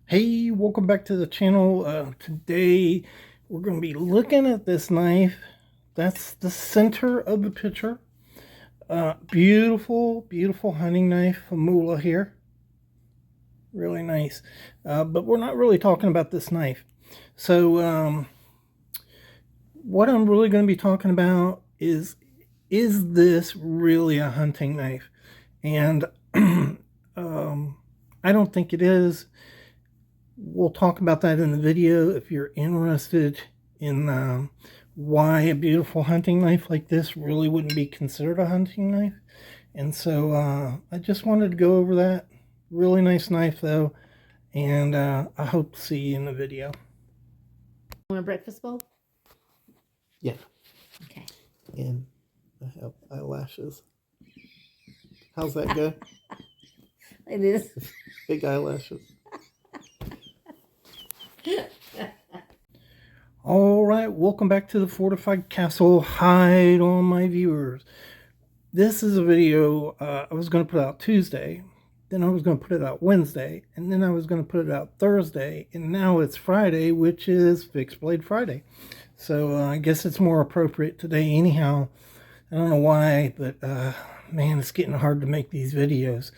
Hey, welcome back to the channel. Today we're going to be looking at this knife. That's the center of the picture. Beautiful, beautiful hunting knife, Famula here. Really nice. But we're not really talking about this knife. So what I'm really going to be talking about is this really a hunting knife? And I don't think it is. We'll talk about that in the video if you're interested in why a beautiful hunting knife like this really wouldn't be considered a hunting knife. And so I just wanted to go over that. Really nice knife though, and I hope to see you in the video. Want a breakfast bowl? Yeah. Okay. And I have eyelashes. How's that go? It is. Big eyelashes. All right, welcome back to the Fortified Castle. Hi, all my viewers. This is a video I was going to put out Tuesday, then I was going to put it out Wednesday, and then I was going to put it out Thursday, and now it's Friday, which is Fixed Blade Friday. So I guess it's more appropriate today anyhow. I don't know why, but man, it's getting hard to make these videos.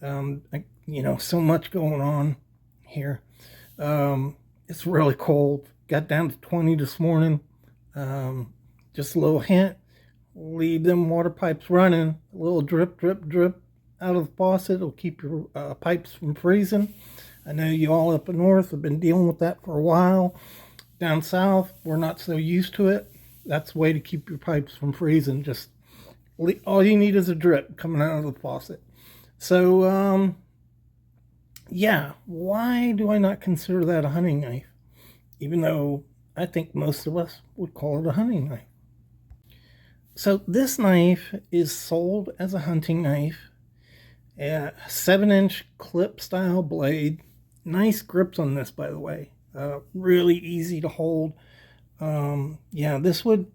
You know, so much going on here. It's really cold. Got down to 20 this morning. Just a little hint. Leave them water pipes running. A little drip, drip, drip out of the faucet. It'll keep your pipes from freezing. I know you all up north have been dealing with that for a while. Down south, we're not so used to it. That's the way to keep your pipes from freezing. Just all you need is a drip coming out of the faucet. So, yeah, why do I not consider that a hunting knife? Even though I think most of us would call it a hunting knife. So this knife is sold as a hunting knife. A 7-inch clip style blade. Nice grips on this, by the way. Really easy to hold. Yeah, this would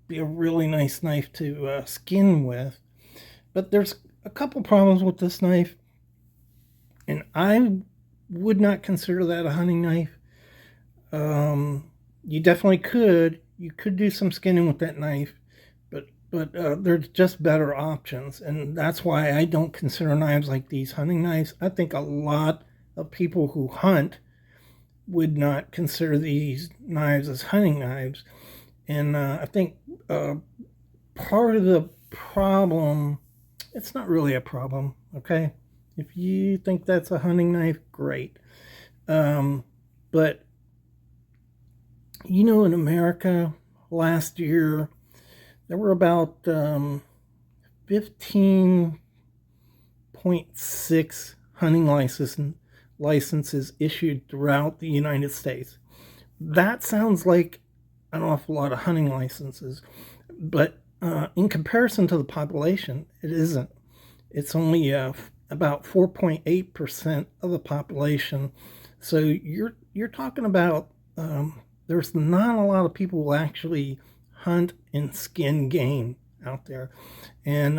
be a really nice knife to skin with. But there's a couple problems with this knife. And I would not consider that a hunting knife. You definitely could. You could do some skinning with that knife, but there's just better options, and that's why I don't consider knives like these hunting knives. I think a lot of people who hunt would not consider these knives as hunting knives, and I think part of the problem, it's not really a problem, okay? If you think that's a hunting knife, great. But you know, in America last year, there were about 15.6 hunting licenses issued throughout the United States. That sounds like an awful lot of hunting licenses, but in comparison to the population, it isn't. It's only about 4.8% of the population. So you're talking about there's not a lot of people who actually hunt and skin game out there, and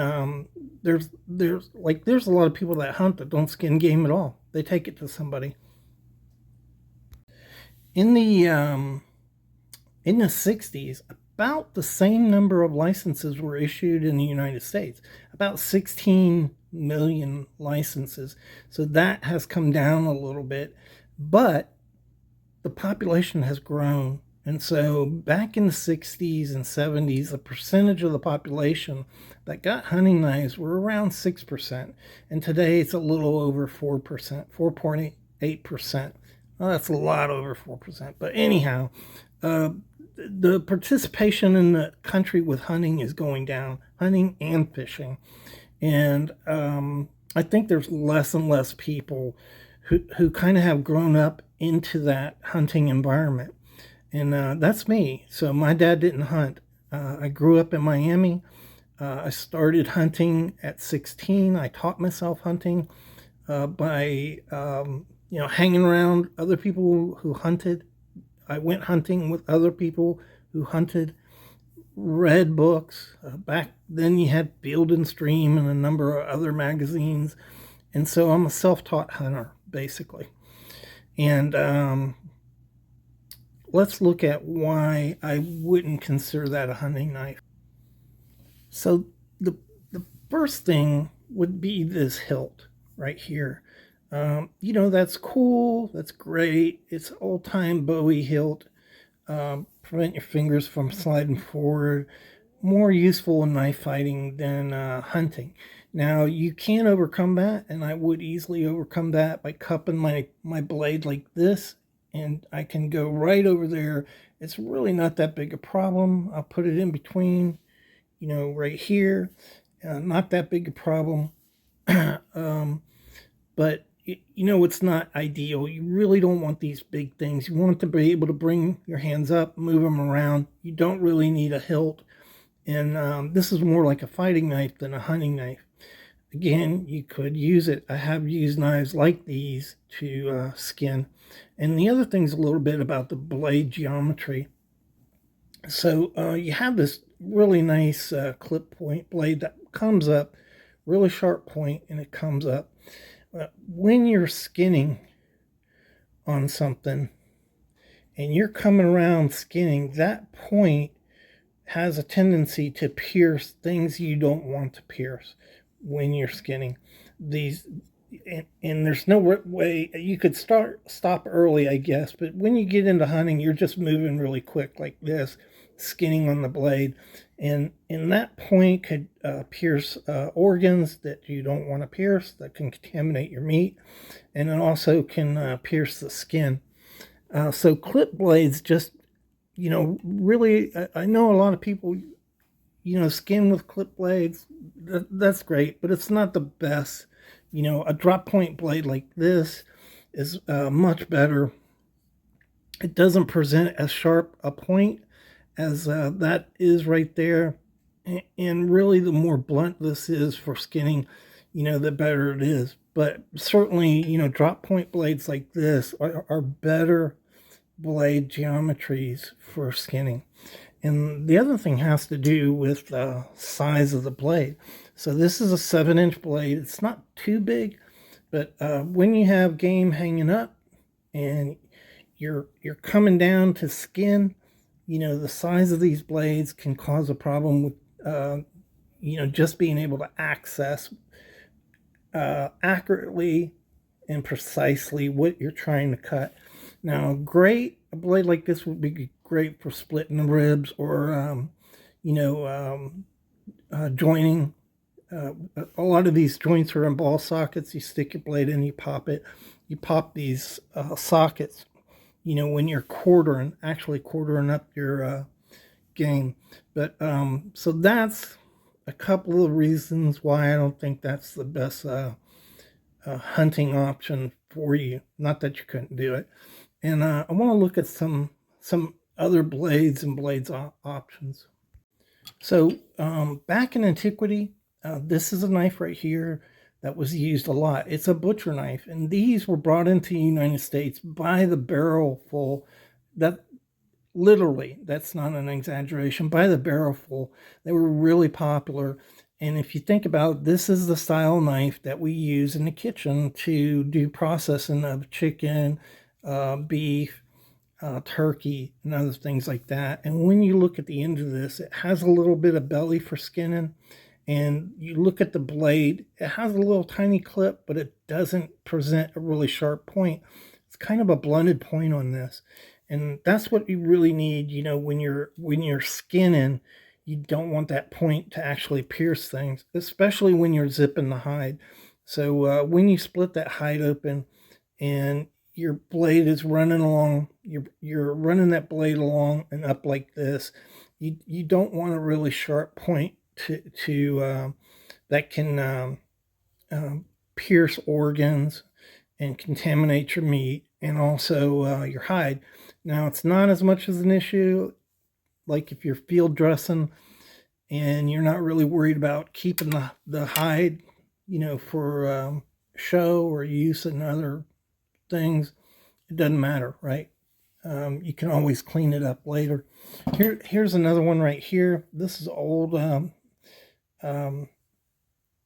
there's a lot of people that hunt that don't skin game at all. They take it to somebody. In the 60s, about the same number of licenses were issued in the United States, about 16 million licenses. So that has come down a little bit, but the population has grown. And so back in the 60s and 70s, the percentage of the population that got hunting knives were around 6%. And today it's a little over 4%, 4.8%. Well, that's a lot over 4%. But anyhow, the participation in the country with hunting is going down, hunting and fishing. And I think there's less and less people who kind of have grown up into that hunting environment. And that's me. So my dad didn't hunt. I grew up in Miami. I started hunting at 16. I taught myself hunting by hanging around other people who hunted. I went hunting with other people who hunted. read books. Back then you had Field and Stream and a number of other magazines. And so I'm a self-taught hunter, basically. And let's look at why I wouldn't consider that a hunting knife. So the first thing would be this hilt right here. That's cool. That's great. It's old-time Bowie hilt. Prevent your fingers from sliding forward. More useful in knife fighting than hunting. Now, you can overcome that, and I would easily overcome that by cupping my blade like this, and I can go right over there. It's really not that big a problem. I'll put it in between, right here. Not that big a problem. But it's not ideal. You really don't want these big things. You want to be able to bring your hands up, move them around. You don't really need a hilt. And this is more like a fighting knife than a hunting knife. Again, you could use it. I have used knives like these to skin. And the other thing's a little bit about the blade geometry. So you have this really nice clip point blade that comes up, really sharp point, and it comes up. When you're skinning on something and you're coming around skinning, that point has a tendency to pierce things you don't want to pierce when you're skinning. And there's no way you could stop early, I guess, but when you get into hunting, you're just moving really quick like this, skinning on the blade, and that point could pierce organs that you don't want to pierce, that can contaminate your meat, and it also can pierce the skin. So clip blades just, really, I know a lot of people, skin with clip blades. That's great, but it's not the best. A drop point blade like this is much better. It doesn't present as sharp a point as that is right there. And really, the more blunt this is for skinning, the better it is. But certainly, drop point blades like this are better blade geometries for skinning. And the other thing has to do with the size of the blade. So this is a 7-inch blade. It's not too big, but when you have game hanging up and you're coming down to skin, the size of these blades can cause a problem with just being able to access accurately and precisely what you're trying to cut. Now, a blade like this would be great for splitting the ribs or, joining. A lot of these joints are in ball sockets. You stick your blade in, you pop it. You pop these sockets, when you're actually quartering up your game. But so that's a couple of reasons why I don't think that's the best hunting option for you. Not that you couldn't do it. And I want to look at some other blades and blades options. So back in antiquity, this is a knife right here that was used a lot. It's a butcher knife, and these were brought into the United States by the barrel full. That literally, that's not an exaggeration, by the barrel full. They were really popular. And if you think about it, this is the style knife that we use in the kitchen to do processing of chicken, beef, turkey, and other things like that. And when you look at the end of this, it has a little bit of belly for skinning. And you look at the blade, it has a little tiny clip, but it doesn't present a really sharp point. It's kind of a blunted point on this. And that's what you really need, when you're skinning. You don't want that point to actually pierce things, especially when you're zipping the hide. So when you split that hide open and your blade is running along, you're running that blade along and up like this, you don't want a really sharp point to that can pierce organs and contaminate your meat and also your hide. Now, it's not as much as an issue like if you're field dressing and you're not really worried about keeping the hide, for show or use in other things. It doesn't matter, right? You can always clean it up later. Here's another one right here. This is old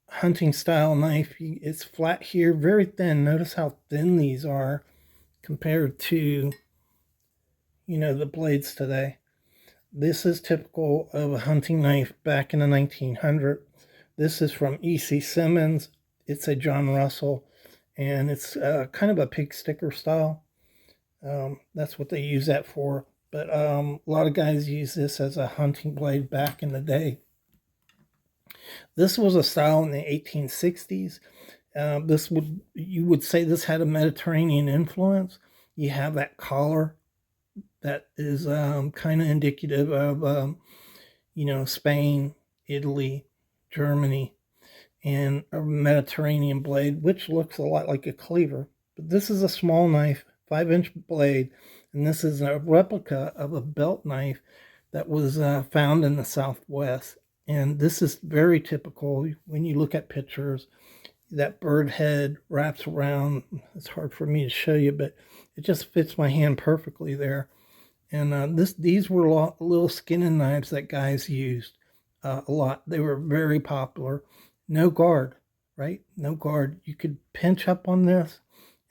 hunting style knife. It's flat here, very thin. Notice how thin these are compared to, the blades today. This is typical of a hunting knife back in the 1900s. This is from E.C. Simmons. It's a John Russell, and it's kind of a pig sticker style. That's what they use that for. But a lot of guys use this as a hunting blade back in the day. This was a style in the 1860s. You would say this had a Mediterranean influence. You have that collar that is kind of indicative of Spain, Italy, Germany, and a Mediterranean blade, which looks a lot like a cleaver. But this is a small knife, 5-inch blade, and this is a replica of a belt knife that was found in the Southwest. And this is very typical when you look at pictures. That bird head wraps around. It's hard for me to show you, but it just fits my hand perfectly there. And these were little skinning knives that guys used a lot. They were very popular. No guard, right? No guard. You could pinch up on this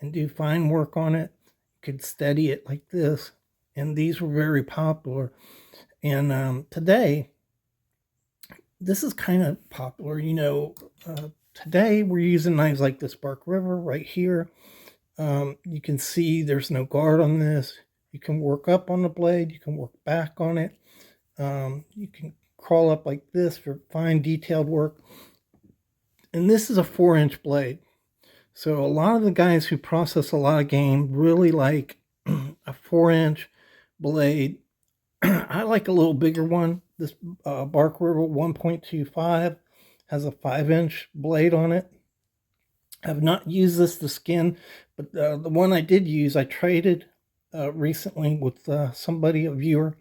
and do fine work on it. You could steady it like this. And these were very popular. And today, this is kind of popular. Today we're using knives like this Bark River right here. You can see there's no guard on this. You can work up on the blade. You can work back on it. You can crawl up like this for fine detailed work. And this is a 4-inch blade. So a lot of the guys who process a lot of game really like a 4-inch blade. I like a little bigger one. This Bark River 1.25 has a 5-inch blade on it. I've not used this to skin, but the one I did use, I traded recently with somebody, a viewer,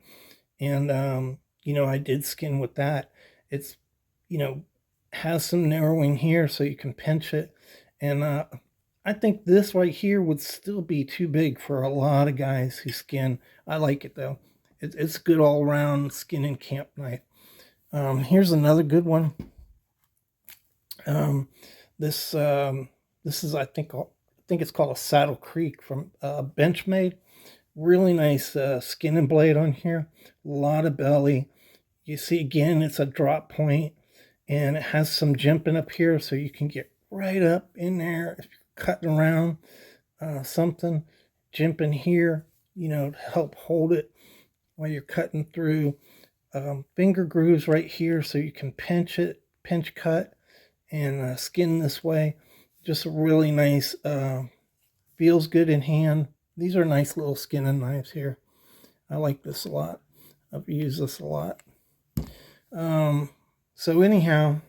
and I did skin with that. It's has some narrowing here, so you can pinch it, and I think this right here would still be too big for a lot of guys who skin. I like it though. It's good all around skin and camp knife. Here's another good one. This is I think it's called a Saddle Creek from Benchmade. Really nice skin and blade on here. A lot of belly. You see again, it's a drop point, and it has some jimping up here, so you can get right up in there if you're cutting around something. Jimping here, to help hold it while you're cutting through. Finger grooves right here, so you can pinch cut, and skin this way. Just a really nice, feels good in hand. These are nice little skinning knives here. I like this a lot. I've used this a lot. So anyhow,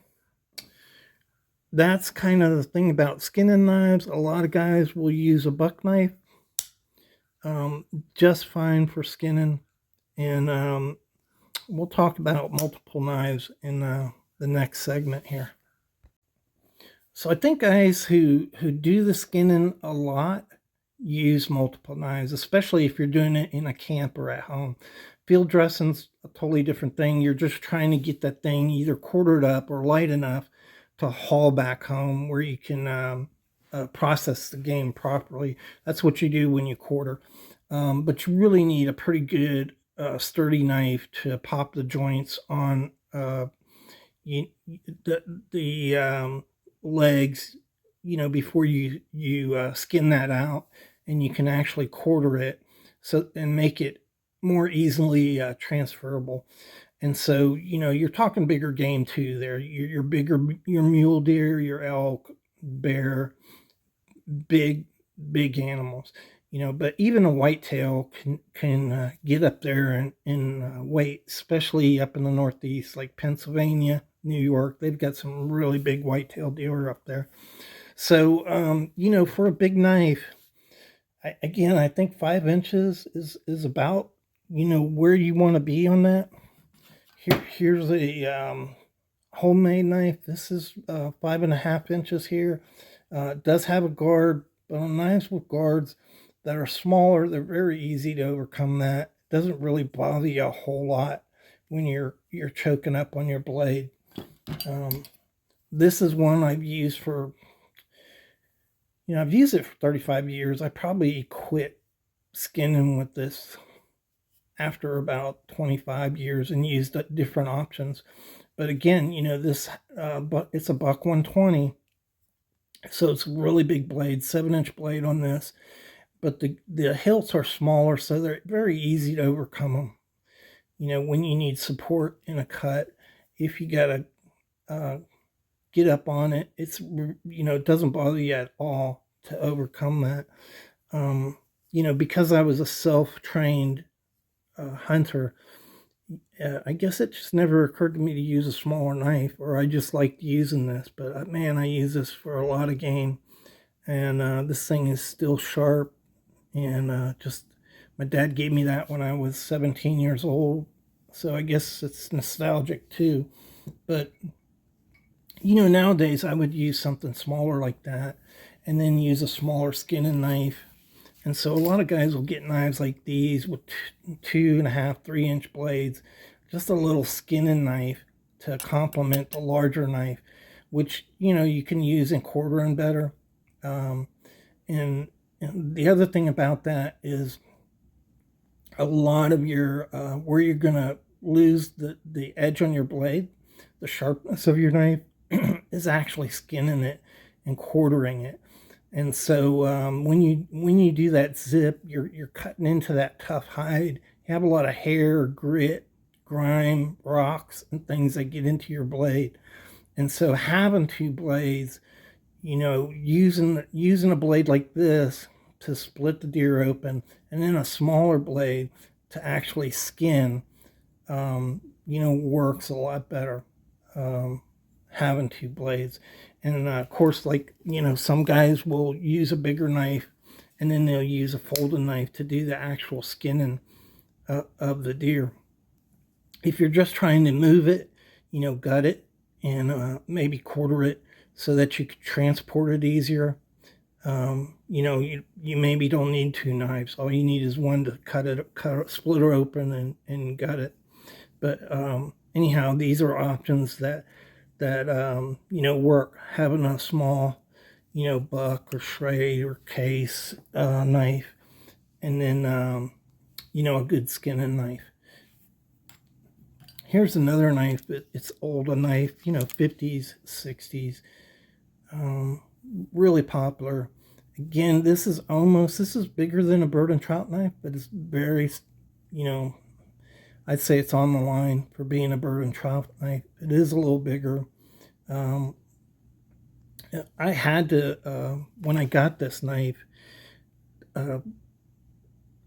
that's kind of the thing about skinning knives. A lot of guys will use a buck knife just fine for skinning. And we'll talk about multiple knives in the next segment here. So I think guys who do the skinning a lot use multiple knives, especially if you're doing it in a camp or at home. Field dressing's a totally different thing. You're just trying to get that thing either quartered up or light enough to haul back home where you can process the game properly. That's what you do when you quarter. But you really need a pretty good sturdy knife to pop the joints on the legs, before you skin that out, and you can actually quarter it and make it more easily transferable. And so you're talking bigger game too there. Your bigger, your mule deer, your elk, bear, big animals. But even a whitetail can get up there in weight, especially up in the Northeast, like Pennsylvania, New York. They've got some really big whitetail deer up there. So, for a big knife, I think 5 inches is about, where you want to be on that. Here's a homemade knife. This is 5.5 inches here. It does have a guard, but on knives with guards, that are smaller, they're very easy to overcome that. It doesn't really bother you a whole lot when you're choking up on your blade. This is one I've used for, I've used it for 35 years. I probably quit skinning with this after about 25 years and used different options. But again, this, but it's a buck 120. So it's a really big blade, 7-inch blade on this. But the hilts are smaller, so they're very easy to overcome them. When you need support in a cut, if you got to get up on it, it's, it doesn't bother you at all to overcome that. Because I was a self-trained hunter, I guess it just never occurred to me to use a smaller knife, or I just liked using this. But man, I use this for a lot of game, and this thing is still sharp. And just, my dad gave me that when I was 17 years old, so I guess it's nostalgic too. But nowadays I would use something smaller like that, and then use a smaller skinning knife. And so a lot of guys will get knives like these with 2.5, 3-inch blades, just a little skinning knife to complement the larger knife, which, you can use in quartering better. And the other thing about that is a lot of your, where you're going to lose the edge on your blade, the sharpness of your knife, is actually skinning it and quartering it. And so when you do that zip, you're cutting into that tough hide. You have a lot of hair, grit, grime, rocks, and things that get into your blade. And so having two blades, using a blade like this to split the deer open, and then a smaller blade to actually skin, works a lot better. Having two blades. And of course, like, some guys will use a bigger knife, and then they'll use a folding knife to do the actual skinning of the deer. If you're just trying to move it, gut it, and maybe quarter it so that you can transport it easier, you maybe don't need two knives. All you need is one to split it open and gut it. But anyhow, these are options that work. Having a small, buck or Schrade or case knife, and then a good skinning knife. Here's another knife, but it's old, a knife, 50s, 60s, really popular. Again, this is bigger than a bird and trout knife, but it's very, I'd say it's on the line for being a bird and trout knife. It is a little bigger. I had to, when I got this knife,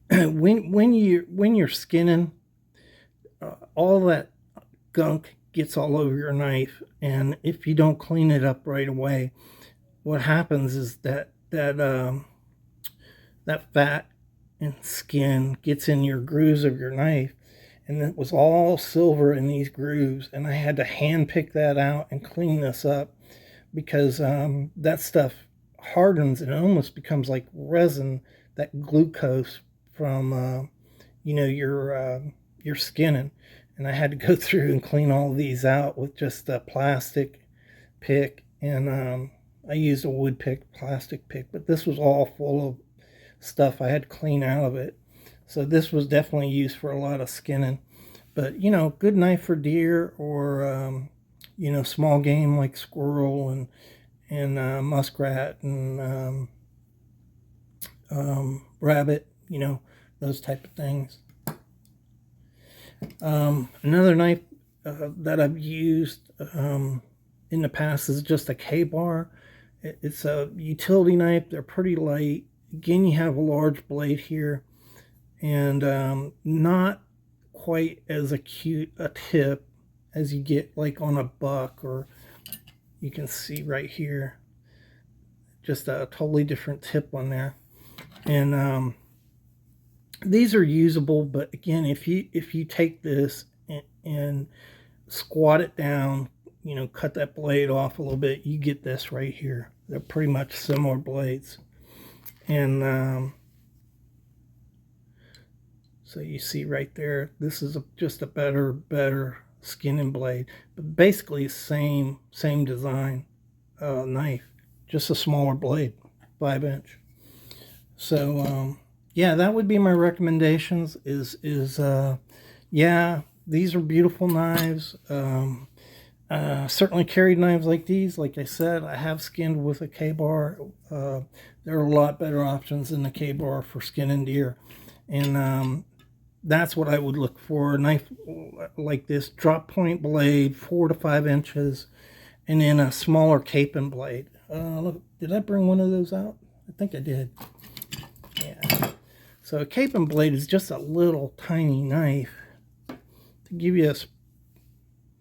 when you're skinning, all that gunk gets all over your knife, and if you don't clean it up right away, what happens is that fat and skin gets in your grooves of your knife, and it was all silver in these grooves, and I had to hand pick that out and clean this up, because that stuff hardens and it almost becomes like resin, that glucose from your skinning. And I had to go through and clean all of these out with just a plastic pick, and I used a wood pick, plastic pick, but this was all full of stuff I had to clean out of it. So this was definitely used for a lot of skinning. But, good knife for deer, or, small game like squirrel and muskrat and rabbit, those type of things. Another knife that I've used in the past is just a K-bar. It's a utility knife. They're pretty light. Again, you have a large blade here, and not quite as acute a tip as you get like on a buck, or you can see right here, just a totally different tip on there. And these are usable, but again, if you take this and squat it down, cut that blade off a little bit, you get this right here. They're pretty much similar blades. And So you see right there, this is just a better skin and blade, but basically same design knife, just a smaller blade, 5-inch. So yeah, that would be my recommendations. Yeah, these are beautiful knives. Certainly carried knives like these. Like I said, I have skinned with a K-bar. There are a lot better options than the K-bar for skinning deer, and that's what I would look for. A knife like this, drop point blade, 4 to 5 inches, and then a smaller caping blade. Look, did I bring one of those out? I think I did. Yeah. So a caping blade is just a little tiny knife. To give you a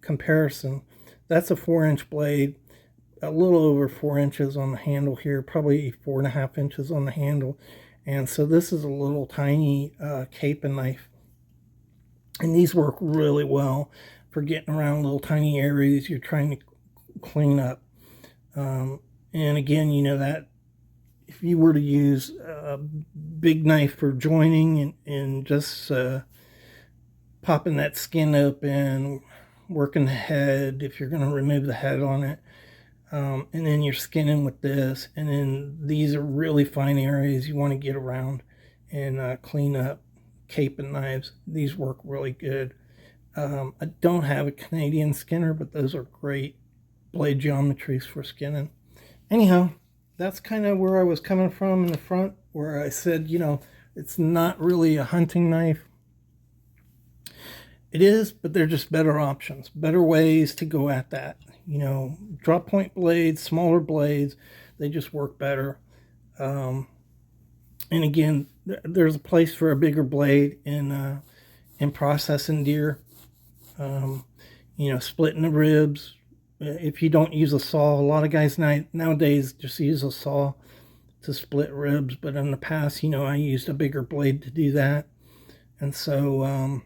comparison, that's a 4-inch blade, a little over 4 inches on the handle here, probably 4.5 inches on the handle. And so this is a little tiny caping knife. And these work really well for getting around little tiny areas you're trying to clean up. And again, you know that if you were to use a big knife for joining and just popping that skin open, working the head, if you're going to remove the head on it, and then you're skinning with this, and then these are really fine areas you want to get around and clean up. Caping knives, these work really good. I don't have a Canadian skinner, but those are great blade geometries for skinning. Anyhow, that's kind of where I was coming from in the front, where I said, you know, it's not really a hunting knife. It is, but they're just better options, better ways to go at that. You know, drop point blades, smaller blades, they just work better. And again, there's a place for a bigger blade in processing deer. You know, splitting the ribs. If you don't use a saw, a lot of guys nowadays just use a saw to split ribs. But in the past, you know, I used a bigger blade to do that. And so,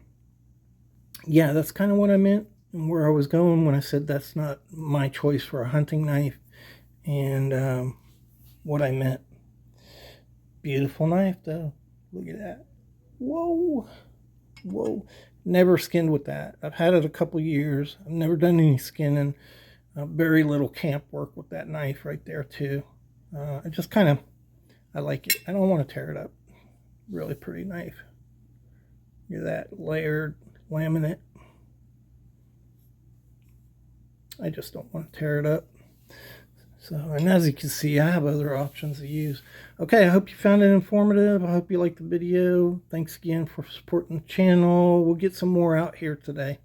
yeah, that's kind of what I meant and where I was going when I said that's not my choice for a hunting knife, and what I meant. Beautiful knife, though. Look at that. Whoa. Whoa. Never skinned with that. I've had it a couple years. I've never done any skinning. Very little camp work with that knife right there, too. I just kind of, I like it. I don't want to tear it up. Really pretty knife. Look at that layered laminate. I just don't want to tear it up. So, and as you can see, I have other options to use. Okay, I hope you found it informative. I hope you liked the video. Thanks again for supporting the channel. We'll get some more out here today.